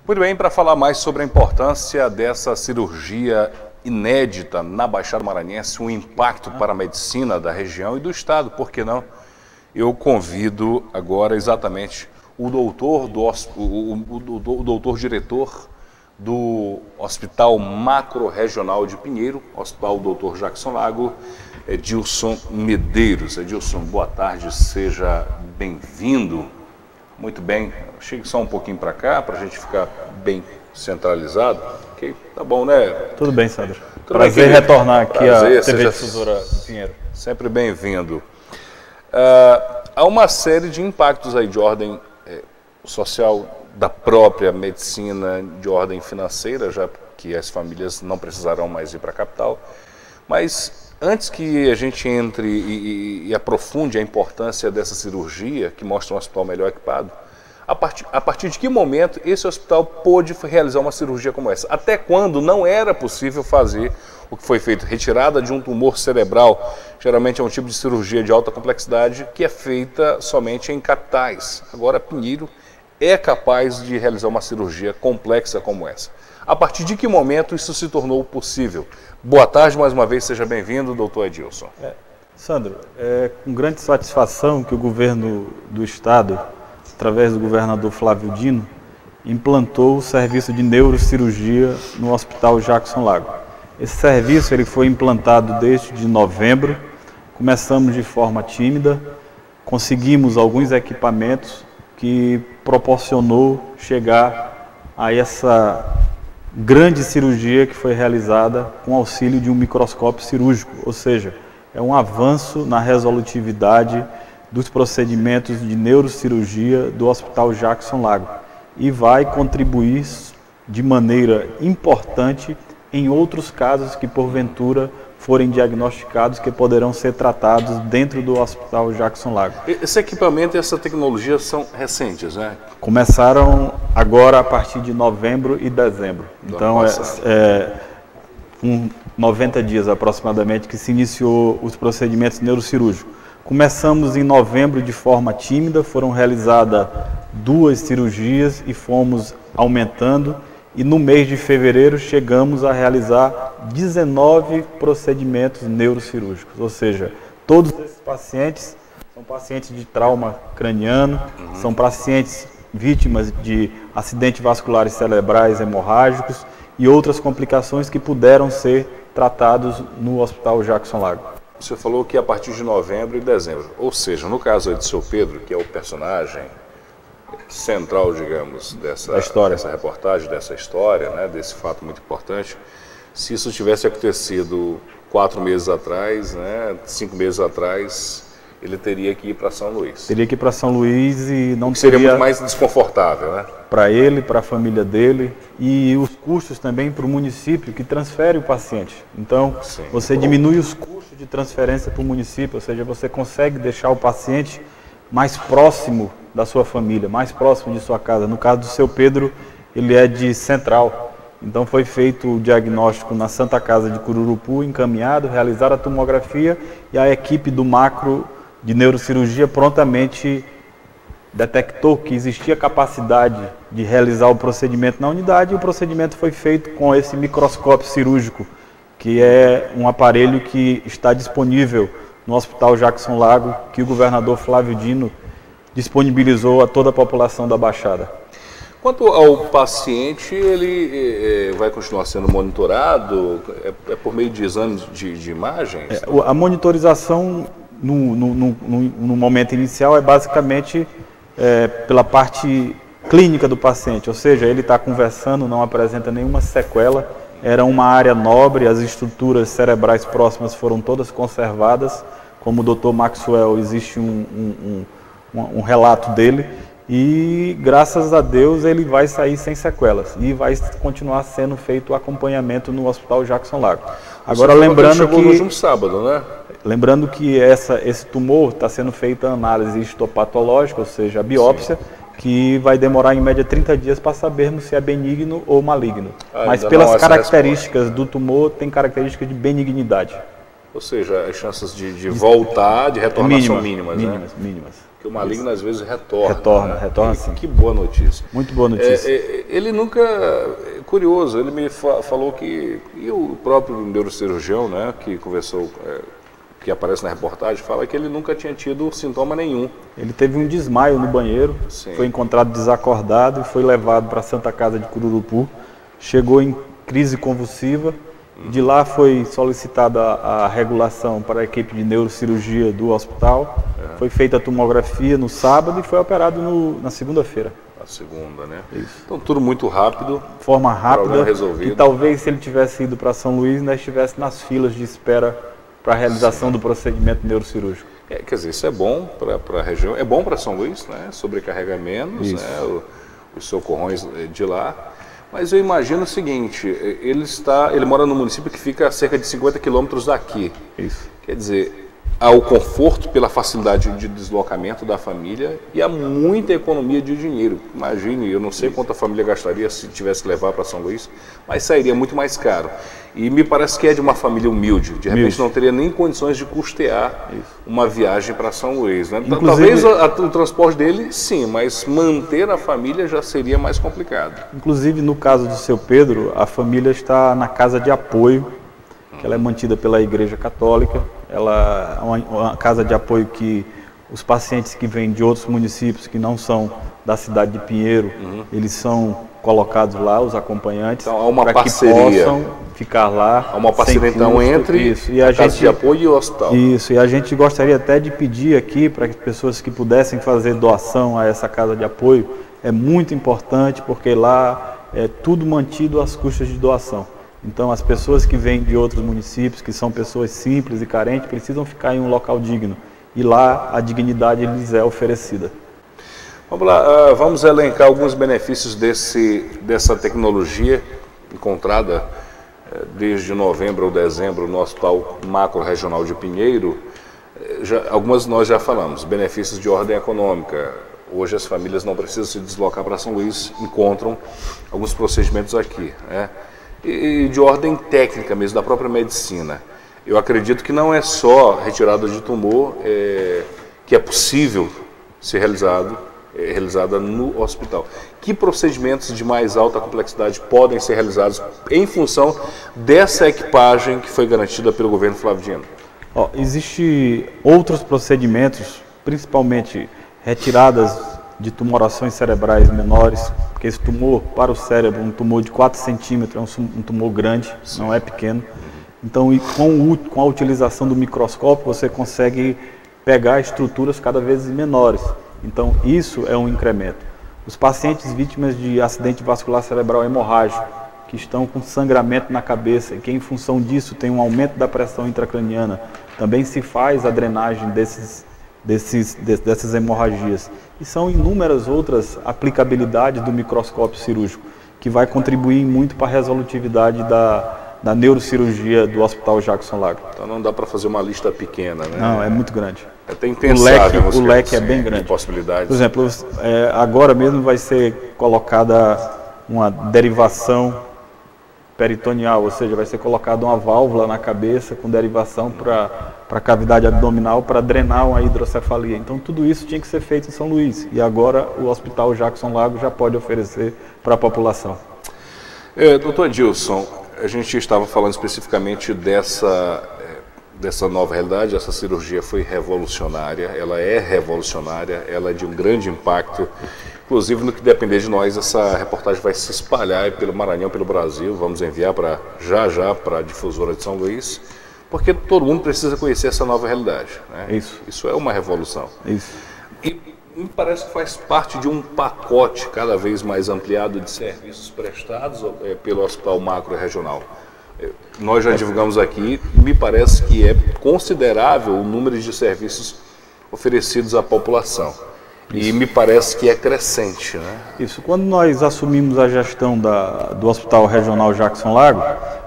Muito bem, para falar mais sobre a importância dessa cirurgia inédita na Baixada Maranhense, um impacto para a medicina da região e do estado, por que não? Eu convido agora exatamente o doutor diretor do Hospital Macro-Regional de Pinheiro, Hospital Dr. Jackson Lago, Edilson Medeiros. Edilson, boa tarde, seja bem-vindo. Muito bem, chegue só um pouquinho para cá, para a gente ficar bem centralizado. Ok, tá bom, né? Tudo bem, Sandro. Prazer retornar aqui à TV Difusora Pinheiro. Sempre bem-vindo. Há uma série de impactos aí de ordem social, da própria medicina, de ordem financeira, já que as famílias não precisarão mais ir para a capital. Mas antes que a gente entre e aprofunde a importância dessa cirurgia, que mostra um hospital melhor equipado, a partir de que momento esse hospital pôde realizar uma cirurgia como essa? Até quando não era possível fazer o que foi feito? Retirada de um tumor cerebral, geralmente é um tipo de cirurgia de alta complexidade que é feita somente em capitais. Agora, Pinheiro é capaz de realizar uma cirurgia complexa como essa. A partir de que momento isso se tornou possível? Boa tarde, mais uma vez, seja bem-vindo, doutor Edilson. Sandro, é com grande satisfação que o governo do estado, através do governador Flávio Dino, implantou o serviço de neurocirurgia no Hospital Jackson Lago. Esse serviço ele foi implantado desde novembro, começamos de forma tímida, conseguimos alguns equipamentos que proporcionou chegar a essa grande cirurgia que foi realizada com auxílio de um microscópio cirúrgico, ou seja, é um avanço na resolutividade dos procedimentos de neurocirurgia do Hospital Jackson Lago e vai contribuir de maneira importante em outros casos que porventura forem diagnosticados, que poderão ser tratados dentro do Hospital Jackson Lago. Esse equipamento e essa tecnologia são recentes, né? Começaram agora a partir de novembro e dezembro. Então, com 90 dias aproximadamente que se iniciou os procedimentos neurocirúrgicos. Começamos em novembro de forma tímida, foram realizadas 2 cirurgias e fomos aumentando. E no mês de fevereiro chegamos a realizar 19 procedimentos neurocirúrgicos, ou seja, todos esses pacientes são pacientes de trauma craniano, são pacientes vítimas de acidentes vasculares cerebrais hemorrágicos e outras complicações que puderam ser tratados no Hospital Jackson Lago. Você falou que a partir de novembro e dezembro, ou seja, no caso aí do seu Pedro, que é o personagem central, digamos, dessa reportagem, dessa história, né, desse fato muito importante, se isso tivesse acontecido 4 meses atrás, né, 5 meses atrás, ele teria que ir para São Luís. Teria que ir para São Luís e não seria muito mais desconfortável, né? Para ele, para a família dele e os custos também para o município que transfere o paciente. Então, sim, você diminui os custos de transferência para o município, ou seja, você consegue deixar o paciente mais próximo da sua família, mais próximo de sua casa. No caso do seu Pedro, ele é de Central. Então foi feito o diagnóstico na Santa Casa de Cururupu, encaminhado, realizar a tomografia e a equipe do macro de neurocirurgia prontamente detectou que existia capacidade de realizar o procedimento na unidade e o procedimento foi feito com esse microscópio cirúrgico, que é um aparelho que está disponível no Hospital Jackson Lago, que o governador Flávio Dino disponibilizou a toda a população da Baixada. Quanto ao paciente, ele vai continuar sendo monitorado? É por meio de exames de imagens? A monitorização no momento inicial é basicamente pela parte clínica do paciente, ou seja, ele está conversando, não apresenta nenhuma sequela, era uma área nobre, as estruturas cerebrais próximas foram todas conservadas, como o Dr. Maxwell, existe um relato dele, e graças a Deus ele vai sair sem sequelas e vai continuar sendo feito o acompanhamento no Hospital Jackson Lago. Agora lembrando que no último sábado, né? Lembrando que esse tumor está sendo feita a análise histopatológica, ou seja, a biópsia, sim, que vai demorar em média 30 dias para sabermos se é benigno ou maligno. Mas pelas características do tumor, tem características de benignidade. Ou seja, as chances de voltar, de retornar são mínimas, mínimas. Que o maligno às vezes retorna. Retorna sim. Que boa notícia. Muito boa notícia. Ele nunca... Curioso, ele me falou que... E o próprio neurocirurgião, né, que conversou... que aparece na reportagem, fala que ele nunca tinha tido sintoma nenhum. Ele teve um desmaio no banheiro, sim. Foi encontrado desacordado e foi levado para a Santa Casa de Cururupu. Chegou em crise convulsiva. De lá foi solicitada a regulação para a equipe de neurocirurgia do hospital. Foi feita a tomografia no sábado e foi operado na segunda-feira. Na segunda, né? Isso. Então tudo muito rápido. Forma rápida. Resolvido. E talvez se ele tivesse ido para São Luís, ainda estivesse nas filas de espera para a realização do procedimento neurocirúrgico. Quer dizer, isso é bom para a região, é bom para São Luís, né? Sobrecarrega menos, né? Os socorrões de lá. Mas eu imagino o seguinte, ele mora num município que fica a cerca de 50 quilômetros daqui. Isso. Quer dizer, há o conforto pela facilidade de deslocamento da família e há muita economia de dinheiro. Imagine, eu não sei quanto a família gastaria se tivesse que levar para São Luís, mas sairia muito mais caro. E me parece que é de uma família humilde, de repente não teria nem condições de custear uma viagem para São Luís. Né? Talvez o transporte dele, sim, mas manter a família já seria mais complicado. Inclusive, no caso do seu Pedro, a família está na casa de apoio, que ela é mantida pela Igreja Católica. Ela é uma casa de apoio que os pacientes que vêm de outros municípios que não são da cidade de Pinheiro, eles são colocados lá, os acompanhantes, então, há uma para que parceria. possam ficar lá. Há uma parceria então entre a casa de apoio e o hospital. Isso, e a gente gostaria até de pedir aqui para que pessoas que pudessem fazer doação a essa casa de apoio, é muito importante porque lá é tudo mantido às custas de doação. Então as pessoas que vêm de outros municípios, que são pessoas simples e carentes, precisam ficar em um local digno. E lá a dignidade lhes é oferecida. Vamos lá, vamos elencar alguns benefícios dessa tecnologia encontrada desde novembro ou dezembro no Hospital Macro-Regional de Pinheiro. Algumas nós já falamos, benefícios de ordem econômica. Hoje as famílias não precisam se deslocar para São Luís, encontram alguns procedimentos aqui, né? E de ordem técnica mesmo, da própria medicina. Eu acredito que não é só retirada de tumor que é possível ser realizada no hospital. Que procedimentos de mais alta complexidade podem ser realizados em função dessa equipagem que foi garantida pelo governo Flávio Dino? Existem outros procedimentos, principalmente retiradas de tumorações cerebrais menores, porque esse tumor para o cérebro, um tumor de 4 centímetros, é um tumor grande, não é pequeno. Então, com a utilização do microscópio, você consegue pegar estruturas cada vez menores. Então, isso é um incremento. Os pacientes vítimas de acidente vascular cerebral hemorrágico, que estão com sangramento na cabeça e que, em função disso, tem um aumento da pressão intracraniana, também se faz a drenagem dessas hemorragias. E são inúmeras outras aplicabilidades do microscópio cirúrgico, que vai contribuir muito para a resolutividade da neurocirurgia do Hospital Jackson Lago. Então não dá para fazer uma lista pequena, né? Não, é muito grande. Tem que pensar, o leque é bem grande. Possibilidades. Por exemplo, agora mesmo vai ser colocada uma derivação peritoneal, ou seja, vai ser colocada uma válvula na cabeça com derivação para a cavidade abdominal para drenar uma hidrocefalia. Então tudo isso tinha que ser feito em São Luís e agora o Hospital Jackson Lago já pode oferecer para a população. Doutor Adilson, a gente estava falando especificamente dessa nova realidade. Essa cirurgia foi revolucionária, ela é revolucionária, ela é de um grande impacto. Inclusive, no que depender de nós, essa reportagem vai se espalhar pelo Maranhão, pelo Brasil. Vamos enviar já para a difusora de São Luís, porque todo mundo precisa conhecer essa nova realidade, né? Isso é uma revolução. Isso. E me parece que faz parte de um pacote cada vez mais ampliado de serviços prestados pelo Hospital Macro-Regional. Nós já divulgamos aqui, me parece que é considerável o número de serviços oferecidos à população. E me parece que é crescente, né? Isso. Quando nós assumimos a gestão do Hospital Regional Jackson Lago,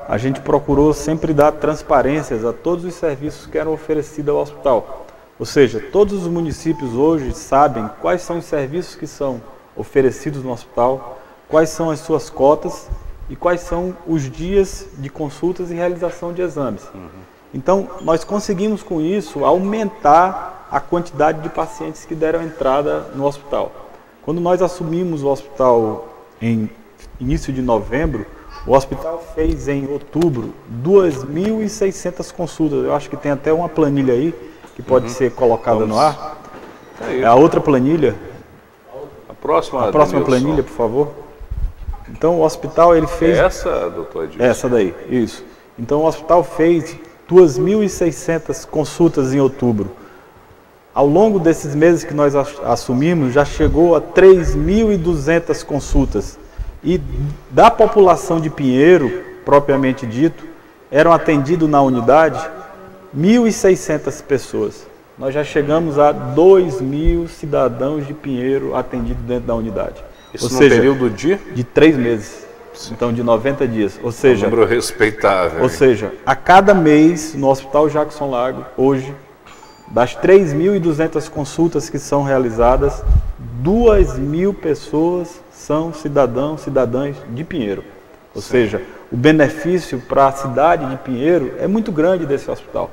a gente procurou sempre dar transparências a todos os serviços que eram oferecidos ao hospital. Ou seja, todos os municípios hoje sabem quais são os serviços que são oferecidos no hospital, quais são as suas cotas e quais são os dias de consultas e realização de exames. Então, nós conseguimos com isso aumentar a quantidade de pacientes que deram entrada no hospital. Quando nós assumimos o hospital em início de novembro, o hospital fez em outubro 2.600 consultas. Eu acho que tem até uma planilha aí que pode ser colocada no ar. É a outra planilha. A próxima planilha, por favor. Então o hospital ele fez... Essa, doutor Edilson? Essa daí, isso. Então o hospital fez 2.600 consultas em outubro. Ao longo desses meses que nós assumimos, já chegou a 3.200 consultas. E da população de Pinheiro, propriamente dito, eram atendidos na unidade 1.600 pessoas. Nós já chegamos a 2.000 cidadãos de Pinheiro atendidos dentro da unidade. Isso no período de 3 meses. Sim. Então, de 90 dias. Ou seja, um número respeitável. Ou seja, a cada mês, no Hospital Jackson Lago, hoje, das 3.200 consultas que são realizadas, 2.000 pessoas são cidadãos, cidadãs de Pinheiro. Ou seja, o benefício para a cidade de Pinheiro é muito grande desse hospital.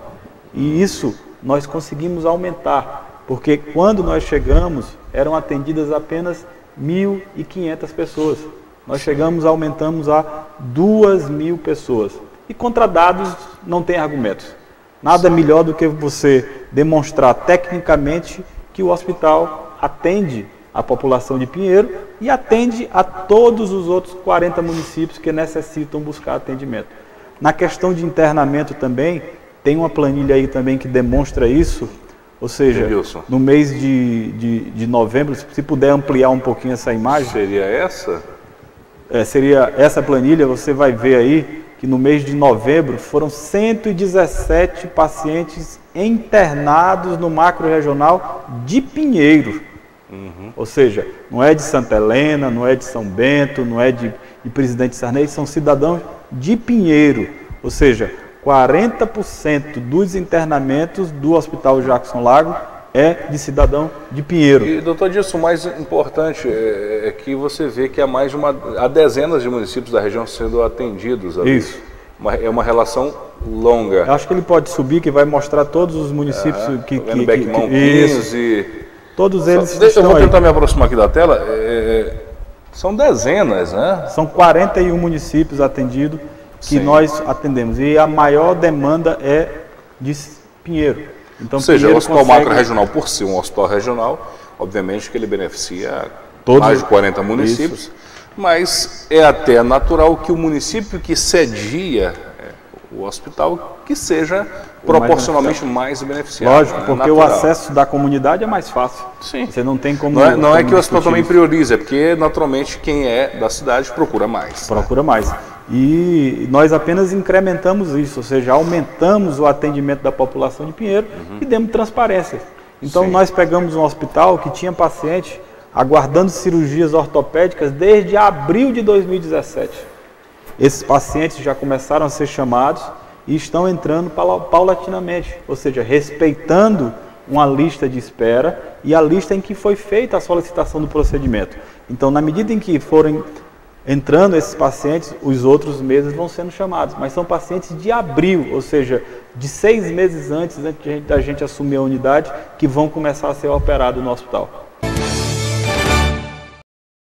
E isso nós conseguimos aumentar, porque quando nós chegamos, eram atendidas apenas 1.500 pessoas. Nós chegamos, aumentamos a 2.000 pessoas. E contra dados não tem argumentos. Nada melhor do que você demonstrar tecnicamente que o hospital atende a população de Pinheiro e atende a todos os outros 40 municípios que necessitam buscar atendimento. Na questão de internamento também, tem uma planilha aí também que demonstra isso, ou seja, Wilson, no mês de novembro, se puder ampliar um pouquinho essa imagem. Seria essa? Seria essa planilha, você vai ver aí que no mês de novembro foram 117 pacientes internados no macro-regional de Pinheiro. Ou seja, não é de Santa Helena, não é de São Bento, não é de Presidente Sarney, são cidadãos de Pinheiro. Ou seja, 40% dos internamentos do Hospital Jackson Lago é de cidadão de Pinheiro. E, doutor Edilson, o mais importante é que você vê que há dezenas de municípios da região sendo atendidos ali. Isso. É uma relação longa. Eu acho que ele pode subir, que vai mostrar todos os municípios que Beckmão 15. Todos eles eu vou tentar me aproximar aqui da tela. São dezenas, né? São 41 municípios atendidos que nós atendemos. E a maior demanda é de Pinheiro. Então, ou seja, o hospital macro-regional, por ser um hospital regional, obviamente que ele beneficia mais de 40 municípios, isso. Mas é até natural que o município que cedia o hospital que seja proporcionalmente mais beneficiado. Lógico, porque o acesso da comunidade é mais fácil. Sim. Você não tem como... Não é que o hospital também prioriza, é porque naturalmente quem é da cidade procura mais. Procura mais. E nós apenas incrementamos isso, ou seja, aumentamos o atendimento da população de Pinheiro e demos transparência. Então nós pegamos um hospital que tinha paciente aguardando cirurgias ortopédicas desde abril de 2017. Esses pacientes já começaram a ser chamados e estão entrando paulatinamente, ou seja, respeitando uma lista de espera e a lista em que foi feita a solicitação do procedimento. Então, na medida em que forem entrando esses pacientes, os outros meses vão sendo chamados, mas são pacientes de abril, ou seja, de 6 meses antes da gente assumir a unidade, que vão começar a ser operados no hospital.